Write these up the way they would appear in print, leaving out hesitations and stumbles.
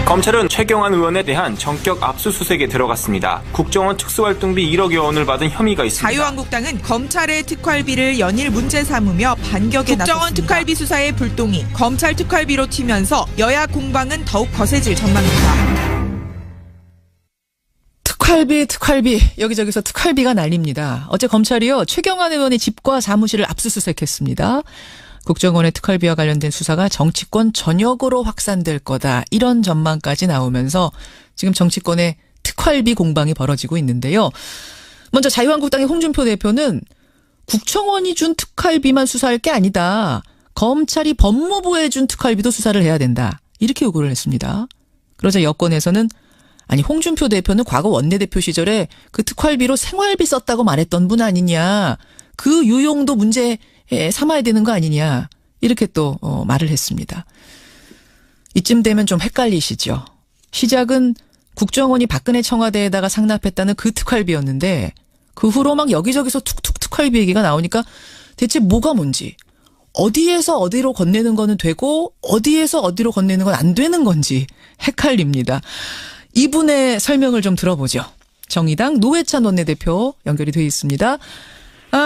검찰은 최경환 의원에 대한 전격 압수수색에 들어갔습니다. 국정원 특수활동비 1억여 원을 받은 혐의가 있습니다. 자유한국당은 검찰의 특활비를 연일 문제 삼으며 반격에 나섰습니다. 국정원 특활비 수사의 불똥이 검찰 특활비로 튀면서 여야 공방은 더욱 거세질 전망입니다. 특활비 여기저기서 특활비가 날립니다. 어제 검찰이요 최경환 의원의 집과 사무실을 압수수색했습니다. 국정원의 특활비와 관련된 수사가 정치권 전역으로 확산될 거다. 이런 전망까지 나오면서 지금 정치권의 특활비 공방이 벌어지고 있는데요. 먼저 자유한국당의 홍준표 대표는 국정원이 준 특활비만 수사할 게 아니다. 검찰이 법무부에 준 특활비도 수사를 해야 된다. 이렇게 요구를 했습니다. 그러자 여권에서는 아니 홍준표 대표는 과거 원내대표 시절에 그 특활비로 생활비 썼다고 말했던 분 아니냐. 그 유용도 문제 삼아야 되는 거 아니냐 이렇게 또 말을 했습니다. 이쯤 되면 좀 헷갈리시죠. 시작은 국정원이 박근혜 청와대에다가 상납했다는 그 특활비였는데 그 후로 막 여기저기서 툭툭 특활비 얘기가 나오니까 대체 뭐가 뭔지 어디에서 어디로 건네는 거는 되고 어디에서 어디로 건네는 건 안 되는 건지 헷갈립니다. 이분의 설명을 좀 들어보죠. 정의당 노회찬 원내대표 연결이 돼 있습니다.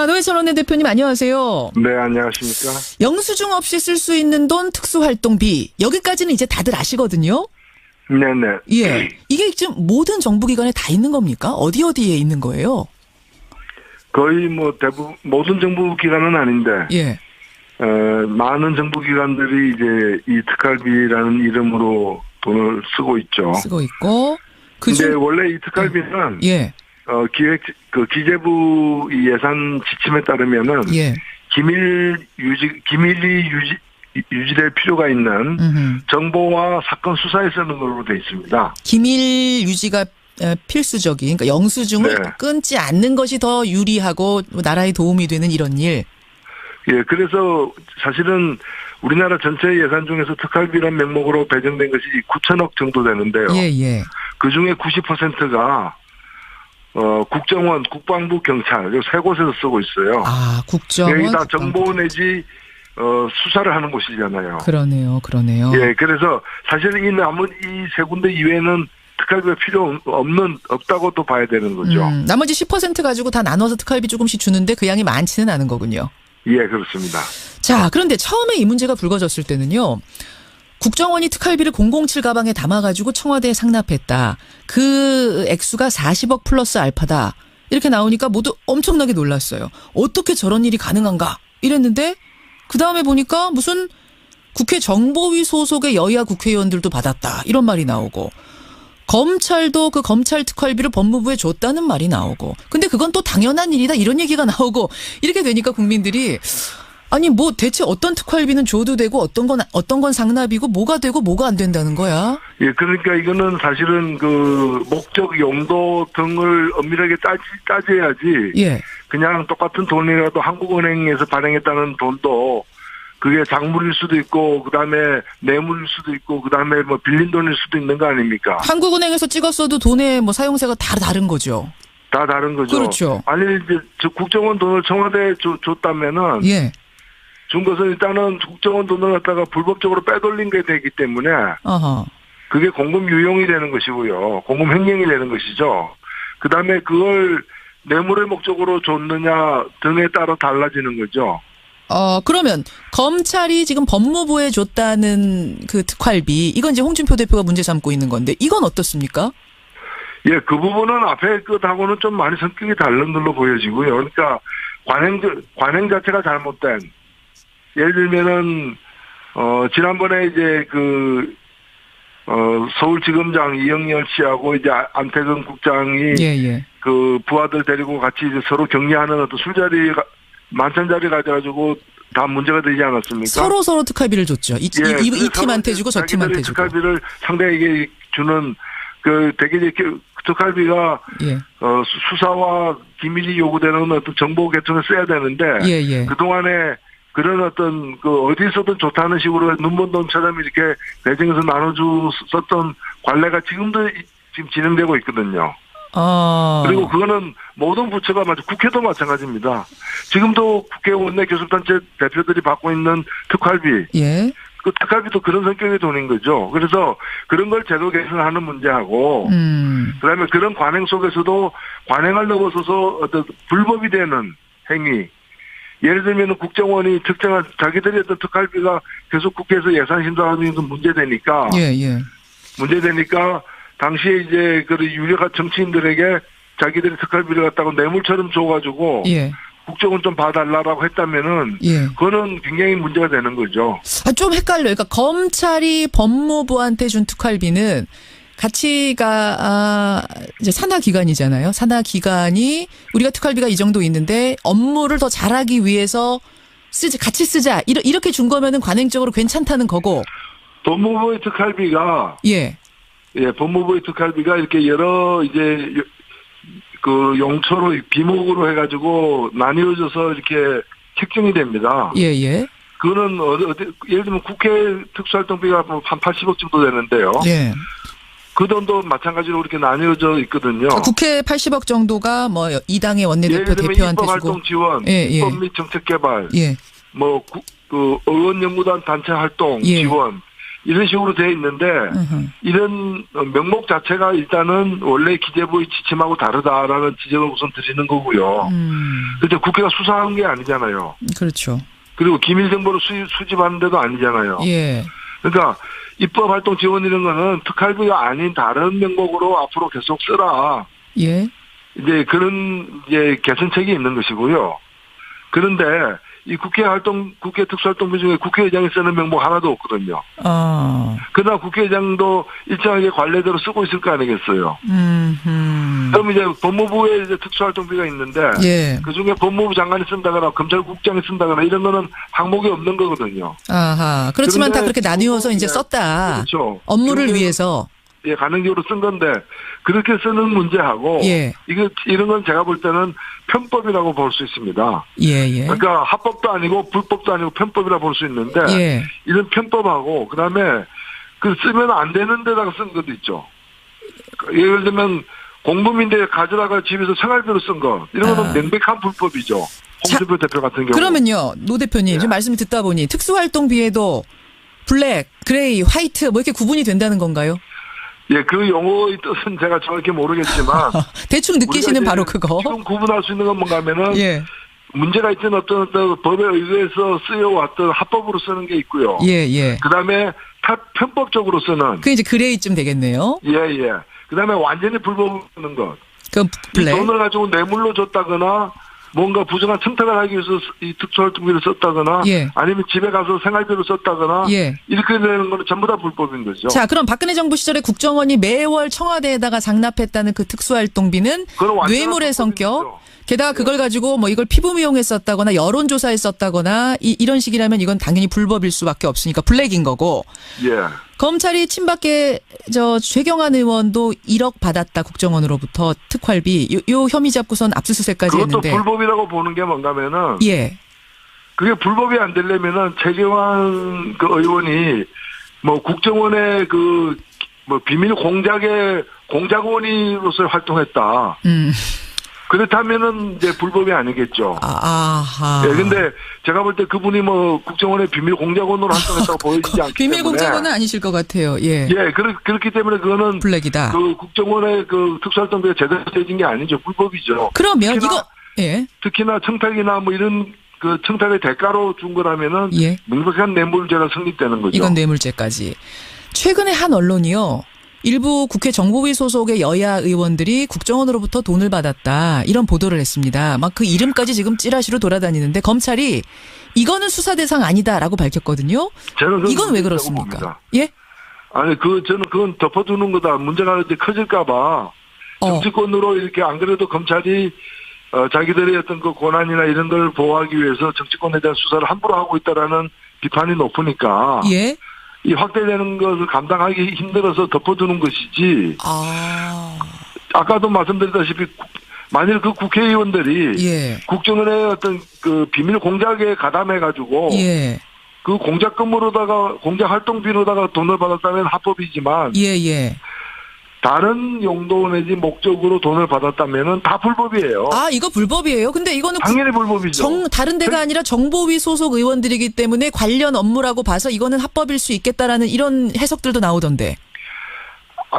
노회찬 원내대표님 안녕하세요. 네, 안녕하십니까. 영수증 없이 쓸 수 있는 돈 특수활동비 여기까지는 이제 다들 아시거든요. 네네. 예, 이게 지금 모든 정부기관에 다 있는 겁니까? 어디에 있는 거예요? 거의 뭐 대부분 모든 정부기관은 아닌데 예. 많은 정부기관들이 이제 이 특활비라는 이름으로 돈을 쓰고 있죠. 쓰고 있고. 근데 원래 이 특활비는 예. 기재부 예산 지침에 따르면은 예. 기밀이 유지될 필요가 있는 정보와 사건 수사에 쓰는 걸로 돼 있습니다. 기밀 유지가 필수적인, 그러니까 영수증을 네. 끊지 않는 것이 더 유리하고 나라에 도움이 되는 이런 일. 예, 그래서 사실은 우리나라 전체 예산 중에서 특활비란 명목으로 배정된 것이 9천억 정도 되는데요. 예. 그 중에 90%가 국정원, 국방부, 경찰 이 세 곳에서 쓰고 있어요. 국정원. 여기 다 정보 내지 수사를 하는 곳이잖아요. 그러네요. 예, 그래서 사실 이 세 군데 이외에는 특활비가 필요 없다고 또 봐야 되는 거죠. 나머지 10% 가지고 다 나눠서 특활비 조금씩 주는데 그 양이 많지는 않은 거군요. 예, 그렇습니다. 자, 그런데 처음에 이 문제가 불거졌을 때는요. 국정원이 특활비를 007 가방에 담아가지고 청와대에 상납했다. 그 액수가 40억 플러스 알파다. 이렇게 나오니까 모두 엄청나게 놀랐어요. 어떻게 저런 일이 가능한가 이랬는데 그 다음에 보니까 무슨 국회 정보위 소속의 여야 국회의원들도 받았다. 이런 말이 나오고 검찰도 그 검찰 특활비를 법무부에 줬다는 말이 나오고 근데 그건 또 당연한 일이다. 이런 얘기가 나오고 이렇게 되니까 국민들이 아니 뭐 대체 어떤 특활비는 줘도 되고 어떤 건 상납이고 뭐가 되고 뭐가 안 된다는 거야? 예, 그러니까 이거는 사실은 그 목적 용도 등을 엄밀하게 따져야지. 예. 그냥 똑같은 돈이라도 한국은행에서 발행했다는 돈도 그게 작물일 수도 있고 그다음에 뇌물일 수도 있고 그다음에 뭐 빌린 돈일 수도 있는 거 아닙니까? 한국은행에서 찍었어도 돈의 뭐 사용세가 다 다른 거죠. 다 다른 거죠. 그렇죠. 아니 이제 국정원 돈을 청와대에 줬다면은. 예. 준 것은 일단은 국정원 돈을 갖다가 불법적으로 빼돌린 게 되기 때문에 그게 공금 유용이 되는 것이고요. 공금 횡령이 되는 것이죠. 그다음에 그걸 뇌물의 목적으로 줬느냐 등에 따라 달라지는 거죠. 그러면 검찰이 지금 법무부에 줬다는 그 특활비 이건 이제 홍준표 대표가 문제 삼고 있는 건데 이건 어떻습니까? 예, 그 부분은 앞에 것하고는 좀 많이 성격이 다른 걸로 보여지고요. 그러니까 관행 자체가 잘못된 예를 들면은 지난번에 이제 서울지검장 이영렬 씨하고 이제 안태근 국장이 그 부하들 데리고 같이 이제 서로 격리하는 어떤 술자리 만찬 자리 가져가지고 다 문제가 되지 않았습니까? 서로 특활비를 줬죠. 이 팀한테 주고 저 팀한테 주고. 특활비를 상대에게 주는 그 되게 이제 특활비가 수사와 기밀이 요구되는 어떤 정보 계통에 써야 되는데 그 동안에 그런 어떤 어디서든 좋다는 식으로 눈먼돈처럼 이렇게 배정해서 나눠줬었던 관례가 지금 진행되고 있거든요. 그리고 그거는 모든 부처가 국회도 마찬가지입니다. 지금도 국회 원내 교섭단체 대표들이 받고 있는 특활비 그 특활비도 그런 성격의 돈인 거죠. 그래서 그런 걸 제도 개선하는 문제하고, 그다음에 그런 관행 속에서도 관행을 넘어서서 어떤 불법이 되는 행위. 예를 들면 국정원이 특정한 자기들이 어떤 특활비가 계속 국회에서 예산 심사하는 건 문제되니까. 문제되니까 당시에 이제 그 유력한 정치인들에게 자기들이 특활비를 갖다가 뇌물처럼 줘가지고. 국정원 좀 봐달라고 했다면은 그거는 굉장히 문제가 되는 거죠. 좀 헷갈려요. 그러니까 검찰이 법무부한테 준 특활비는 가치가 이제 산하 기관이잖아요. 산하 기관이 우리가 특활비가 이 정도 있는데 업무를 더 잘하기 위해서 같이 쓰자 이렇게 준 거면은 관행적으로 괜찮다는 거고. 법무부의 특활비가 법무부의 특활비가 이렇게 여러 이제 그 용처로 비목으로 해가지고 나뉘어져서 이렇게 책정이 됩니다. 그거는 예를 들면 국회 특수활동비가 한 80억 정도 되는데요. 그 돈도 마찬가지로 이렇게 나뉘어져 있거든요. 국회 80억 정도가 뭐 이 당의 원내대표 대표한테 주고. 입법활동 지원, 입법 및 정책 개발, 뭐 그 의원 연구단 단체 활동 지원. 이런 식으로 되어 있는데 이런 명목 자체가 일단은 원래 기재부의 지침하고 다르다라는 지적을 우선 드리는 거고요. 그런데 국회가 수사한 게 아니잖아요. 그렇죠. 그리고 기밀 정보를 수집하는 데도 아니잖아요. 그러니까 입법활동 지원 이런 거는 특활비가 아닌 다른 명목으로 앞으로 계속 쓰라. 이제 그런 이제 개선책이 있는 것이고요. 그런데 이 국회 특수활동비 중에 국회의장이 쓰는 명목 하나도 없거든요. 그러나 국회의장도 일정하게 관례대로 쓰고 있을 거 아니겠어요. 그럼 이제 법무부에 이제 특수활동비가 있는데 그 중에 법무부 장관이 쓴다거나 검찰국장이 쓴다거나 이런 거는 항목이 없는 거거든요. 그렇지만 다 그렇게 나뉘어서 이제 썼다. 그렇죠. 업무를 위해서. 가능적으로 쓴 건데 그렇게 쓰는 문제하고 이런 건 제가 볼 때는 편법이라고 볼 수 있습니다. 그러니까 합법도 아니고 불법도 아니고 편법이라 볼 수 있는데 이런 편법하고 그다음에 그 쓰면 안 되는 데다가 쓴 것도 있죠. 예를 들면 공범인데 가져다가 집에서 생활비로 쓴 거 이런 거는 명백한 불법이죠. 홍준표 대표 같은 경우. 그러면요, 노 대표님 지금 말씀을 듣다 보니 특수활동비에도 블랙, 그레이, 화이트 뭐 이렇게 구분이 된다는 건가요? 그 용어의 뜻은 제가 정확히 모르겠지만 대충 느끼시는 바로 그거. 지금 구분할 수 있는 건 뭔가 하면은 문제가 있던 어떤 법에 의해서 쓰여왔던 합법으로 쓰는 게 있고요. 그다음에 편법적으로 쓰는. 그게 이제 그레이쯤 되겠네요. 그다음에 완전히 불법으로 쓰는 것. 그 블랙. 돈을 가지고 뇌물로 줬다거나 뭔가 부정한 청탁을 하기 위해서 이 특수활동비를 썼다거나 아니면 집에 가서 생활비를 썼다거나 이렇게 되는 거는 전부 다 불법인 거죠. 자, 그럼 박근혜 정부 시절에 국정원이 매월 청와대에다가 장납했다는 그 특수활동비는 뇌물의 성격. 게다가 그걸 가지고 뭐 이걸 피부미용에 썼다거나 여론조사에 썼다거나 이런 식이라면 이건 당연히 불법일 수밖에 없으니까 블랙인 거고. 검찰이 친박계 최경환 의원도 1억 받았다 국정원으로부터 특활비 요 혐의 잡고선 압수수색까지 했는데. 그것도 불법이라고 보는 게 뭔가면은. 그게 불법이 안 되려면은 최경환 그 의원이 뭐 국정원의 그 뭐 비밀 공작의 공작원으로서 활동했다. 그렇다면은 이제 불법이 아니겠죠. 근데 제가 볼 때 그분이 뭐 국정원의 비밀 공작원으로 활동했다고 보여지지 않기 때문에. 비밀 공작원은 아니실 것 같아요. 그렇기 때문에 그거는 블랙이다. 그 국정원의 그 특수활동비가 제대로 되진 게 아니죠. 불법이죠. 그러면 특히나 청탁이나 뭐 이런 그 청탁의 대가로 준 거라면은 명백한 뇌물죄가 성립되는 거죠. 이건 뇌물죄까지. 최근에 한 언론이요. 일부 국회 정보위 소속의 여야 의원들이 국정원으로부터 돈을 받았다. 이런 보도를 했습니다. 막 그 이름까지 지금 찌라시로 돌아다니는데 검찰이 이거는 수사 대상 아니다라고 밝혔거든요. 이건 왜 그렇습니까? 아니 저는 그건 덮어두는 거다. 문제가 이제 커질까봐 정치권으로 이렇게 안 그래도 검찰이 자기들의 어떤 그 권한이나 이런 걸 보호하기 위해서 정치권에 대한 수사를 함부로 하고 있다라는 비판이 높으니까. 이 확대되는 것을 감당하기 힘들어서 덮어두는 것이지. 아까도 말씀드렸다시피 만일 그 국회의원들이 국정원의 어떤 그 비밀 공작에 가담해가지고 그 공작 근무로다가 공작 활동비로다가 돈을 받았다면 합법이지만 다른 용도 내지 목적으로 돈을 받았다면은 다 불법이에요. 아, 이거 불법이에요? 근데 이거는 당연히 불법이죠. 다른 데가 아니라 정보위 소속 의원들이기 때문에 관련 업무라고 봐서 이거는 합법일 수 있겠다라는 이런 해석들도 나오던데.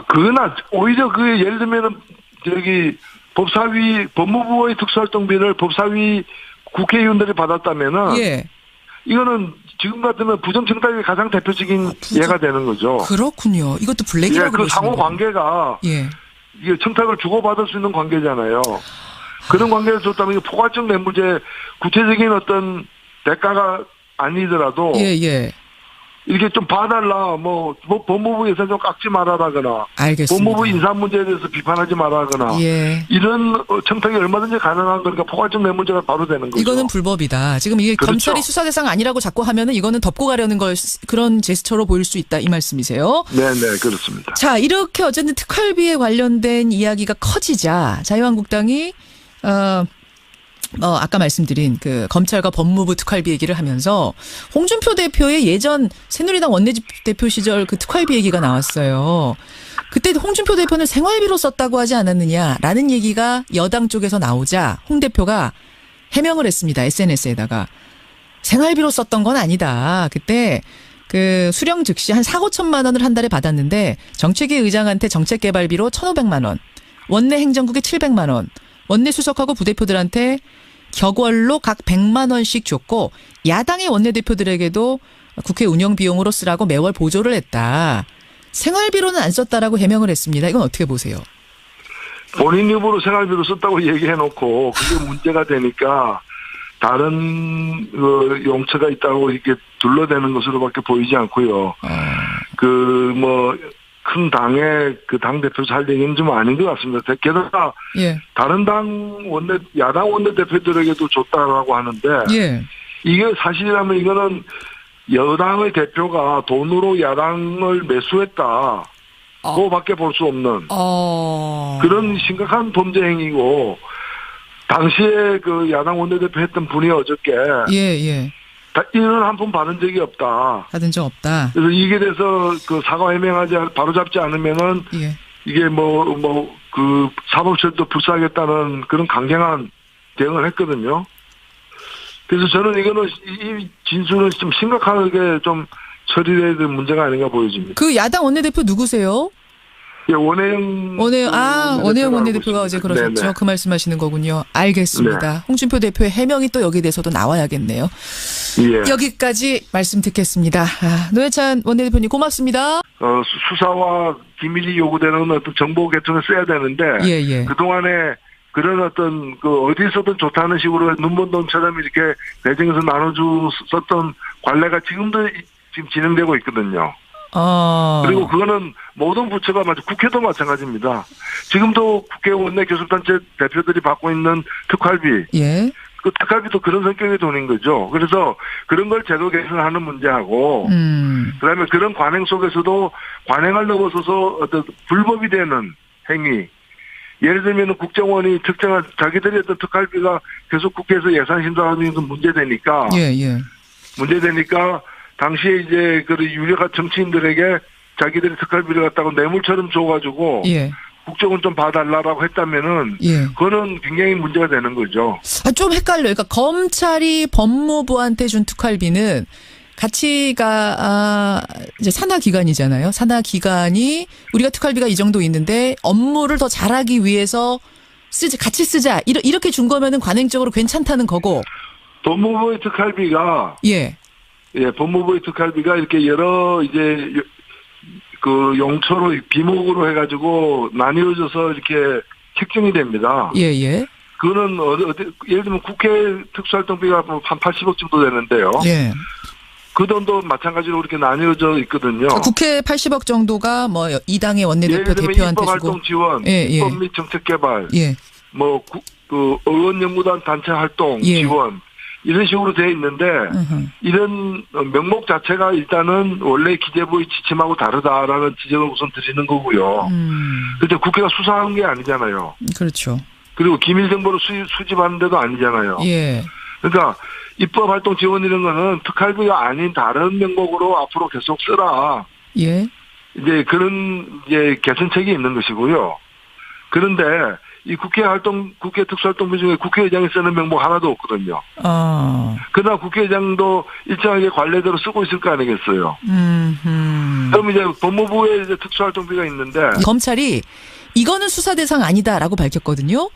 그거나 오히려 예를 들면은 법사위 법무부의 특수활동비를 법사위 국회의원들이 받았다면은 예. 이거는 지금 같으면 부정청탁이 가장 대표적인 예가 되는 거죠. 그렇군요. 이것도 블랙이라고 그 상호 관계가 이게 청탁을 주고받을 수 있는 관계잖아요. 그런 관계를 줬다면 이게 포괄적 뇌물죄 구체적인 어떤 대가가 아니더라도 이렇게 좀 봐달라, 법무부 예산 좀 깎지 말아라거나, 알겠습니다. 법무부 인사 문제에 대해서 비판하지 말아거나, 이런 청탁이 얼마든지 가능한 거니까 포괄적 뇌물죄가 바로 되는 거죠. 이거는 불법이다. 지금 이게 그렇죠. 검찰이 수사 대상 아니라고 자꾸 하면은 이거는 덮고 가려는 그런 제스처로 보일 수 있다 이 말씀이세요? 네네 그렇습니다. 자, 이렇게 어쨌든 특활비에 관련된 이야기가 커지자 자유한국당이 아까 말씀드린 그 검찰과 법무부 특활비 얘기를 하면서 홍준표 대표의 예전 새누리당 원내대표 시절 그 특활비 얘기가 나왔어요. 그때 홍준표 대표는 생활비로 썼다고 하지 않았느냐라는 얘기가 여당 쪽에서 나오자 홍 대표가 해명을 했습니다. SNS에다가. 생활비로 썼던 건 아니다. 그때 그 수령 즉시 한 4,5천만 원을 한 달에 받았는데 정책위 의장한테 정책개발비로 1,500만 원, 원내 행정국에 700만 원, 원내 수석하고 부대표들한테 격월로 각 100만 원씩 줬고 야당의 원내대표들에게도 국회 운영 비용으로 쓰라고 매월 보조를 했다. 생활비로는 안 썼다라고 해명을 했습니다. 이건 어떻게 보세요? 본인 입으로 생활비로 썼다고 얘기해놓고 그게 문제가 되니까 다른 용처가 있다고 이렇게 둘러대는 것으로밖에 보이지 않고요. 큰 당의 그 당대표 살 얘기는 좀 아닌 것 같습니다. 게다가 다른 야당 원내대표들에게도 줬다라고 하는데 이게 사실이라면 이거는 여당의 대표가 돈으로 야당을 매수했다. 그거밖에 볼 수 없는 그런 심각한 범죄 행위고 당시에 그 야당 원내대표 했던 분이 어저께 이런 한 푼 받은 적이 없다. 받은 적 없다. 그래서 이게 돼서 그 사과 해명하지 바로잡지 않으면은 이게 그 사법처도 불사하겠다는 그런 강경한 대응을 했거든요. 그래서 저는 이거는 이 진술은 좀 심각하게 좀 처리해야 될 문제가 아닌가 보여집니다. 그 야당 원내대표 누구세요? 원혜영 원내대표가 어제 그러셨죠. 네네. 그 말씀하시는 거군요. 알겠습니다. 네. 홍준표 대표의 해명이 또 여기에 대해서도 나와야겠네요. 여기까지 말씀 듣겠습니다. 노회찬 원내대표님 고맙습니다. 수사와 기밀이 요구되는 어떤 정보 계통을 써야 되는데 그동안에 그런 어떤 어디서든 좋다는 식으로 눈먼돈처럼 이렇게 배정해서 나눠줬었던 관례가 지금 진행되고 있거든요. 그리고 그거는 모든 부처가 국회도 마찬가지입니다. 지금도 국회 원내 교섭단체 대표들이 받고 있는 특활비. 그 특활비도 그런 성격의 돈인 거죠. 그래서 그런 걸 제도 개선하는 문제하고, 그다음에 그런 관행 속에서도 관행을 넘어서서 어떤 불법이 되는 행위. 예를 들면 국정원이 특정한 자기들이 어떤 특활비가 계속 국회에서 예산 심사하는 건 문제되니까. 문제되니까 당시에 이제 그 유력한 정치인들에게 자기들이 특활비를 갖다가 뇌물처럼 줘가지고 국정원 좀 봐달라고 했다면은 그거는 굉장히 문제가 되는 거죠. 좀 헷갈려요. 그러니까 검찰이 법무부한테 준 특활비는 가치가 이제 산하 기관이잖아요. 산하 기관이 우리가 특활비가 이 정도 있는데 업무를 더 잘하기 위해서 같이 쓰자 이렇게 준 거면은 관행적으로 괜찮다는 거고. 법무부의 특활비가 법무부의 특활비가 이렇게 여러 이제 그 용처로 비목으로 해가지고 나뉘어져서 이렇게 책정이 됩니다. 그거는 예를 들면 국회 특수활동비가 한 80억 정도 되는데요. 그 돈도 마찬가지로 이렇게 나뉘어져 있거든요. 국회 80억 정도가 이 당의 원내대표 대표한테 주고. 입법활동 지원, 입법 및 정책개발, 그 의원연구단 단체 활동 지원. 이런 식으로 되어 있는데 이런 명목 자체가 일단은 원래 기재부의 지침하고 다르다라는 지적을 우선 드리는 거고요. 그런데 국회가 수사하는 게 아니잖아요. 그렇죠. 그리고 기밀 정보를 수집하는 데도 아니잖아요. 그러니까 입법활동 지원 이런 거는 특활비가 아닌 다른 명목으로 앞으로 계속 쓰라. 이제 그런 이제 개선책이 있는 것이고요. 그런데 이 국회 특수활동비 중에 국회의장이 쓰는 명목 하나도 없거든요. 그러나 국회의장도 일정하게 관례대로 쓰고 있을 거 아니겠어요. 그럼 이제 법무부에 이제 특수활동비가 있는데 검찰이 이거는 수사 대상 아니다라고 밝혔거든요.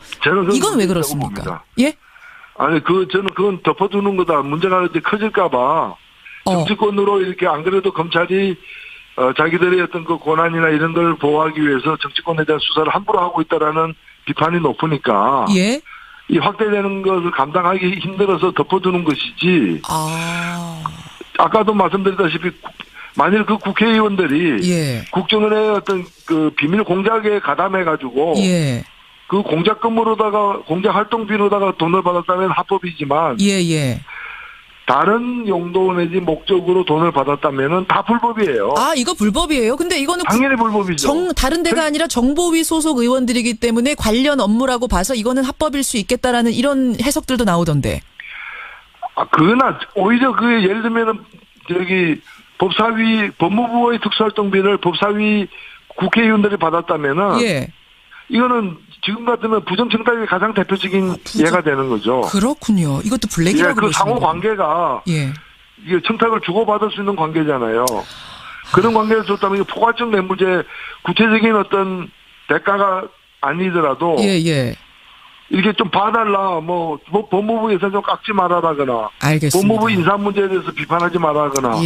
이건 왜 그렇습니까? 봅니다. 예? 아니 저는 그건 덮어두는 거다. 문제가 이제 커질까봐 정치권으로 이렇게 안 그래도 검찰이 자기들의 어떤 그 권한이나 이런 걸 보호하기 위해서 정치권에 대한 수사를 함부로 하고 있다라는 비판이 높으니까 예? 이 확대되는 것을 감당하기 힘들어서 덮어두는 것이지. 아까도 말씀드렸다시피 만일 그 국회의원들이 예. 국정원의 어떤 그 비밀 공작에 가담해가지고 예. 그 공작금으로다가 공작 활동비로다가 돈을 받았다면 합법이지만 예. 다른 용도 내지 목적으로 돈을 받았다면은 다 불법이에요. 이거 불법이에요? 근데 이거는 당연히 불법이죠. 다른 데가 아니라 정보위 소속 의원들이기 때문에 관련 업무라고 봐서 이거는 합법일 수 있겠다라는 이런 해석들도 나오던데. 그러나 오히려 예를 들면은 법무부의 특수활동비를 법사위 국회의원들이 받았다면은 예. 이거는 지금 같으면 부정청탁이 가장 대표적인 예가 되는 거죠. 그렇군요. 이것도 블랙이라고 그 상호 관계가 이게 청탁을 주고받을 수 있는 관계잖아요. 그런 관계를 줬다면 이게 포괄적 뇌물죄 구체적인 어떤 대가가 아니더라도 이렇게 좀 봐달라, 법무부 예산 좀 깎지 말아라거나, 알겠습니다. 법무부 인사 문제에 대해서 비판하지 말아거나,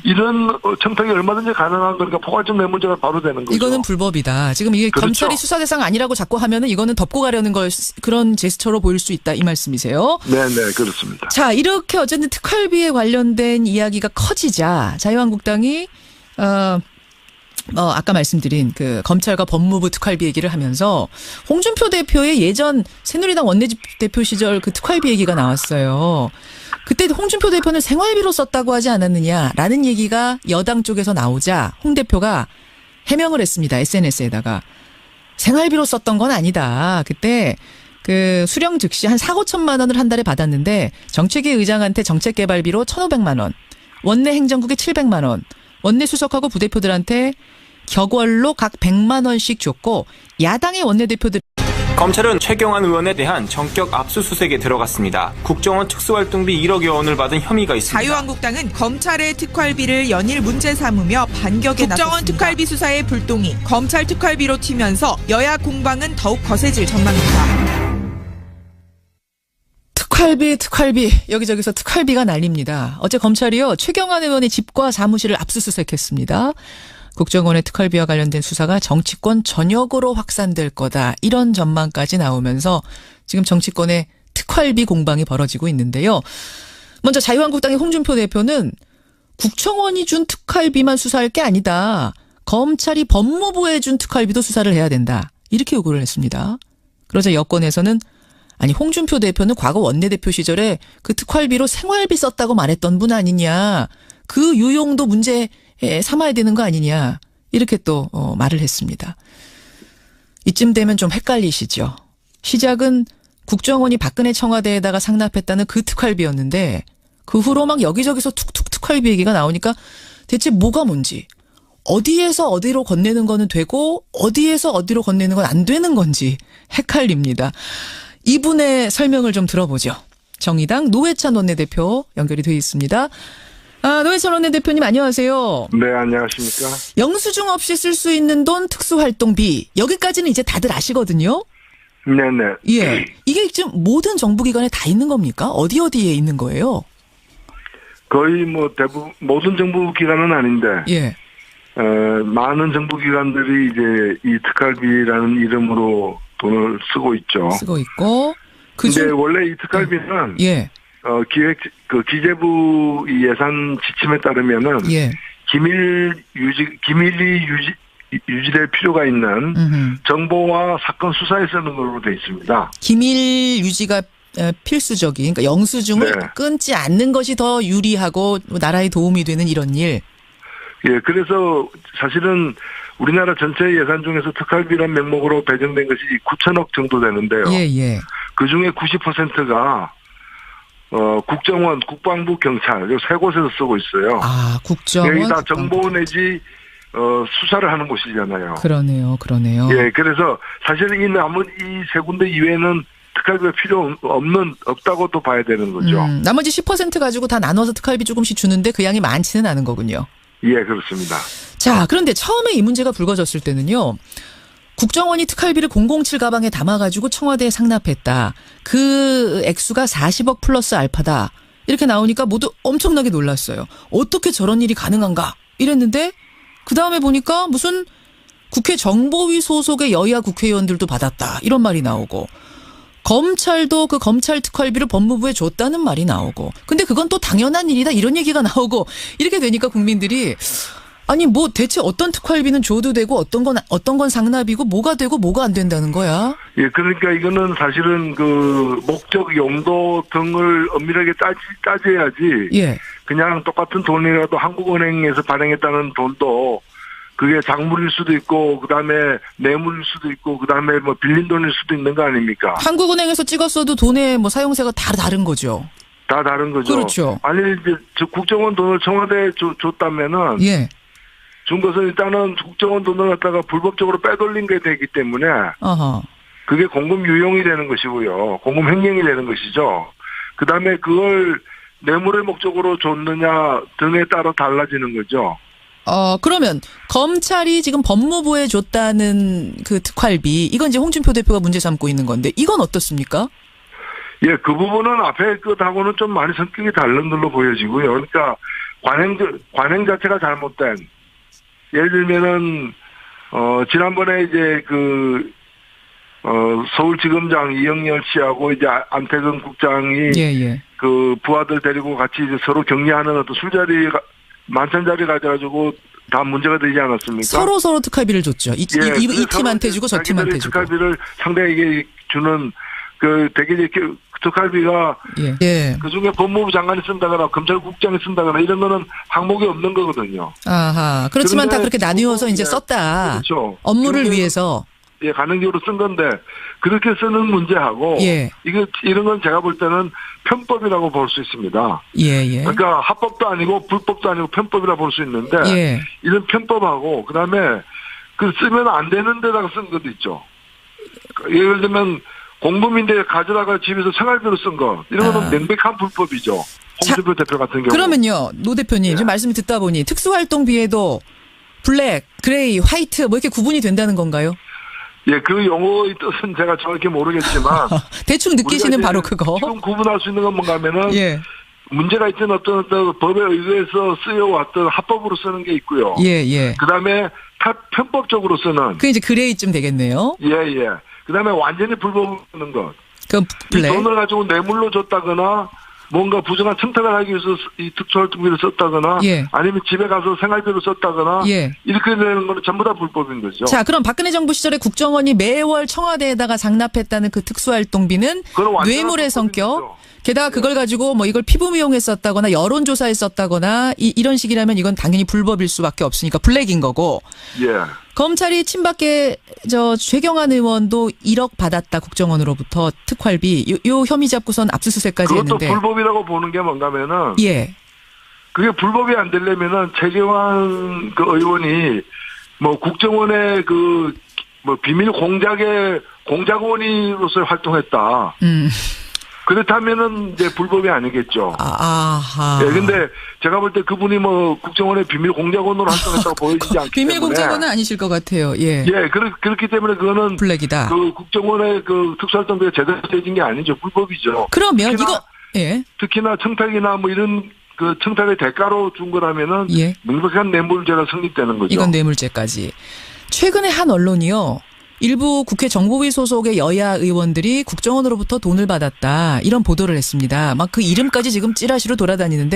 이런 청탁이 얼마든지 가능한 거니까 포괄적 뇌물죄가 바로 되는 거죠. 이거는 불법이다. 지금 이게 그렇죠. 검찰이 수사 대상 아니라고 자꾸 하면은 이거는 덮고 가려는 그런 제스처로 보일 수 있다 이 말씀이세요? 네, 그렇습니다. 자, 이렇게 어쨌든 특활비에 관련된 이야기가 커지자 자유한국당이 아까 말씀드린 그 검찰과 법무부 특활비 얘기를 하면서 홍준표 대표의 예전 새누리당 원내대표 시절 그 특활비 얘기가 나왔어요. 그때 홍준표 대표는 생활비로 썼다고 하지 않았느냐라는 얘기가 여당 쪽에서 나오자 홍 대표가 해명을 했습니다. SNS에다가. 생활비로 썼던 건 아니다. 그때 그 수령 즉시 한 4,5천만 원을 한 달에 받았는데 정책위 의장한테 정책개발비로 1,500만 원, 원내 행정국에 700만 원, 원내 수석하고 부대표들한테 격월로 각 100만 원씩 줬고 야당의 원내대표들 검찰은 최경환 의원에 대한 전격 압수수색에 들어갔습니다. 국정원 특수활동비 1억여 원을 받은 혐의가 있습니다. 자유한국당은 검찰의 특활비를 연일 문제 삼으며 반격에 나섰습니다. 국정원 특활비 수사의 불똥이 검찰 특활비로 튀면서 여야 공방은 더욱 거세질 전망입니다. 특활비 여기저기서 특활비가 날립니다. 어제 검찰이요 최경환 의원의 집과 사무실을 압수수색했습니다. 국정원의 특활비와 관련된 수사가 정치권 전역으로 확산될 거다. 이런 전망까지 나오면서 지금 정치권의 특활비 공방이 벌어지고 있는데요. 먼저 자유한국당의 홍준표 대표는 국정원이 준 특활비만 수사할 게 아니다. 검찰이 법무부에 준 특활비도 수사를 해야 된다. 이렇게 요구를 했습니다. 그러자 여권에서는 홍준표 대표는 과거 원내대표 시절에 그 특활비로 생활비 썼다고 말했던 분 아니냐. 그 유용도 문제 삼아야 되는 거 아니냐. 이렇게 또 말을 했습니다. 이쯤 되면 좀 헷갈리시죠. 시작은 국정원이 박근혜 청와대에다가 상납했다는 그 특활비였는데 그 후로 막 여기저기서 툭툭 특활비 얘기가 나오니까 대체 뭐가 뭔지 어디에서 어디로 건네는 거는 되고 어디에서 어디로 건네는 건 안 되는 건지 헷갈립니다. 이분의 설명을 좀 들어보죠. 정의당 노회찬 원내대표 연결이 되어 있습니다. 노회찬 원내대표님 안녕하세요. 네, 안녕하십니까. 영수증 없이 쓸 수 있는 돈 특수활동비 여기까지는 이제 다들 아시거든요. 네네. 예, 이게 지금 모든 정부기관에 다 있는 겁니까? 어디에 있는 거예요? 거의 대부분 모든 정부기관은 아닌데 많은 정부기관들이 이제 이 특활비라는 이름으로 돈을 쓰고 있죠. 쓰고 있고. 근데 원래 이 특활비는 기재부 예산 지침에 따르면은 기밀이 유지될 필요가 있는 정보와 사건 수사에 쓰는 걸로 돼 있습니다. 기밀 유지가 필수적인, 그러니까 영수증을 끊지 않는 것이 더 유리하고 나라에 도움이 되는 이런 일. 그래서 사실은 우리나라 전체 예산 중에서 특활비란 명목으로 배정된 것이 9천억 정도 되는데요. 그 중에 90%가 국정원, 국방부, 경찰 이 세 곳에서 쓰고 있어요. 국정원, 여기 다 정보 내지 수사를 하는 곳이잖아요. 그러네요. 예, 그래서 사실 이 세 군데 이외에는 특활비가 없다고 또 봐야 되는 거죠. 나머지 10% 가지고 다 나눠서 특활비 조금씩 주는데 그 양이 많지는 않은 거군요. 예, 그렇습니다. 자, 그런데 처음에 이 문제가 불거졌을 때는요. 국정원이 특활비를 007 가방에 담아가지고 청와대에 상납했다. 그 액수가 40억 플러스 알파다. 이렇게 나오니까 모두 엄청나게 놀랐어요. 어떻게 저런 일이 가능한가? 이랬는데 그 다음에 보니까 무슨 국회 정보위 소속의 여야 국회의원들도 받았다. 이런 말이 나오고 검찰도 그 검찰 특활비를 법무부에 줬다는 말이 나오고 근데 그건 또 당연한 일이다. 이런 얘기가 나오고 이렇게 되니까 국민들이 아니 뭐 대체 어떤 특활비는 줘도 되고 어떤 건 상납이고 뭐가 되고 뭐가 안 된다는 거야? 예, 그러니까 이거는 사실은 그 목적 용도 등을 엄밀하게 따져야지. 예. 그냥 똑같은 돈이라도 한국은행에서 발행했다는 돈도 그게 작물일 수도 있고 그다음에 뇌물일 수도 있고 그다음에 뭐 빌린 돈일 수도 있는 거 아닙니까? 한국은행에서 찍었어도 돈의 뭐 사용세가 다 다른 거죠. 다 다른 거죠. 그렇죠. 아니 이제 국정원 돈을 청와대에 줬다면은. 예. 준 것은 일단은 국정원 돈을 갖다가 불법적으로 빼돌린 게 되기 때문에 그게 공금 유용이 되는 것이고요. 공금 횡령이 되는 것이죠. 그다음에 그걸 뇌물의 목적으로 줬느냐 등에 따라 달라지는 거죠. 그러면 검찰이 지금 법무부에 줬다는 그 특활비 이건 이제 홍준표 대표가 문제 삼고 있는 건데 이건 어떻습니까? 예, 그 부분은 앞에 것하고는 좀 많이 성격이 다른 걸로 보여지고요. 그러니까 관행 자체가 잘못된 예를 들면은 지난번에 이제 서울지검장 이영렬 씨하고 이제 안태근 국장이 그 부하들 데리고 같이 이제 서로 격리하는 어떤 술자리 만찬 자리 가져가지고 다 문제가 되지 않았습니까? 서로 특활비를 줬죠. 이 팀한테 주고 저 팀한테 주고. 특활비를 상대에게 주는 그 되게 이렇게 특활비가 그중에 법무부 장관이 쓴다거나 검찰국장이 쓴다거나 이런 거는 항목이 없는 거거든요. 아하. 그렇지만 다 그렇게 나뉘어서 이제 썼다. 그렇죠. 업무를 위해서. 예, 가능적으로 쓴 건데 그렇게 쓰는 문제하고 이런 건 제가 볼 때는 편법이라고 볼 수 있습니다. 그러니까 합법도 아니고 불법도 아니고 편법이라 볼 수 있는데 이런 편법하고 그다음에 그 쓰면 안 되는 데다가 쓴 것도 있죠. 예를 들면 공범인데 가져다가 집에서 생활비로 쓴 거 이런 거는 명백한 불법이죠. 홍준표 대표 같은 경우. 그러면요, 노 대표님 지금 말씀을 듣다 보니 특수활동비에도 블랙, 그레이, 화이트 뭐 이렇게 구분이 된다는 건가요? 예, 그 용어의 뜻은 제가 정확히 모르겠지만 대충 느끼시는 바로 그거. 지금 구분할 수 있는 건 뭔가 하면은 문제가 있던 어떤 법에 의해서 쓰여왔던 합법으로 쓰는 게 있고요. 그다음에 편법적으로 쓰는. 그게 이제 그레이쯤 되겠네요. 그다음에 완전히 불법으로 쓰는 것. 그 블랙. 돈을 가지고 뇌물로 줬다거나 뭔가 부정한 청탁을 하기 위해서 이 특수활동비를 썼다거나 아니면 집에 가서 생활비로 썼다거나 이렇게 되는 거는 전부 다 불법인 거죠. 자, 그럼 박근혜 정부 시절에 국정원이 매월 청와대에다가 상납했다는 그 특수활동비는 뇌물의 성격. 게다가 그걸 가지고 뭐 이걸 피부미용에 썼다거나 여론조사에 썼다거나 이런 식이라면 이건 당연히 불법일 수밖에 없으니까 블랙인 거고. 검찰이 친박계 최경환 의원도 1억 받았다 국정원으로부터 특활비 요 혐의 잡고선 압수수색까지 했는데. 그것도 불법이라고 보는 게 뭔가면은. 그게 불법이 안 되려면은 최경환 그 의원이 뭐 국정원의 그 뭐 비밀 공작의 공작원으로서 활동했다. 그렇다면은 이제 불법이 아니겠죠. 근데 제가 볼 때 그분이 뭐 국정원의 비밀 공작원으로 활동했다고 보여지지 않기 때문에. 비밀 공작원은 아니실 것 같아요. 그렇기 때문에 그거는 블랙이다. 그 국정원의 그 특수활동비가 제대로 되진 게 아니죠. 불법이죠. 그러면 특히나 청탁이나 뭐 이런 그 청탁의 대가로 준 거라면은 명백한 뇌물죄가 성립되는 거죠. 이건 뇌물죄까지. 최근에 한 언론이요. 일부 국회 정보위 소속의 여야 의원들이 국정원으로부터 돈을 받았다. 이런 보도를 했습니다. 막 그 이름까지 지금 찌라시로 돌아다니는데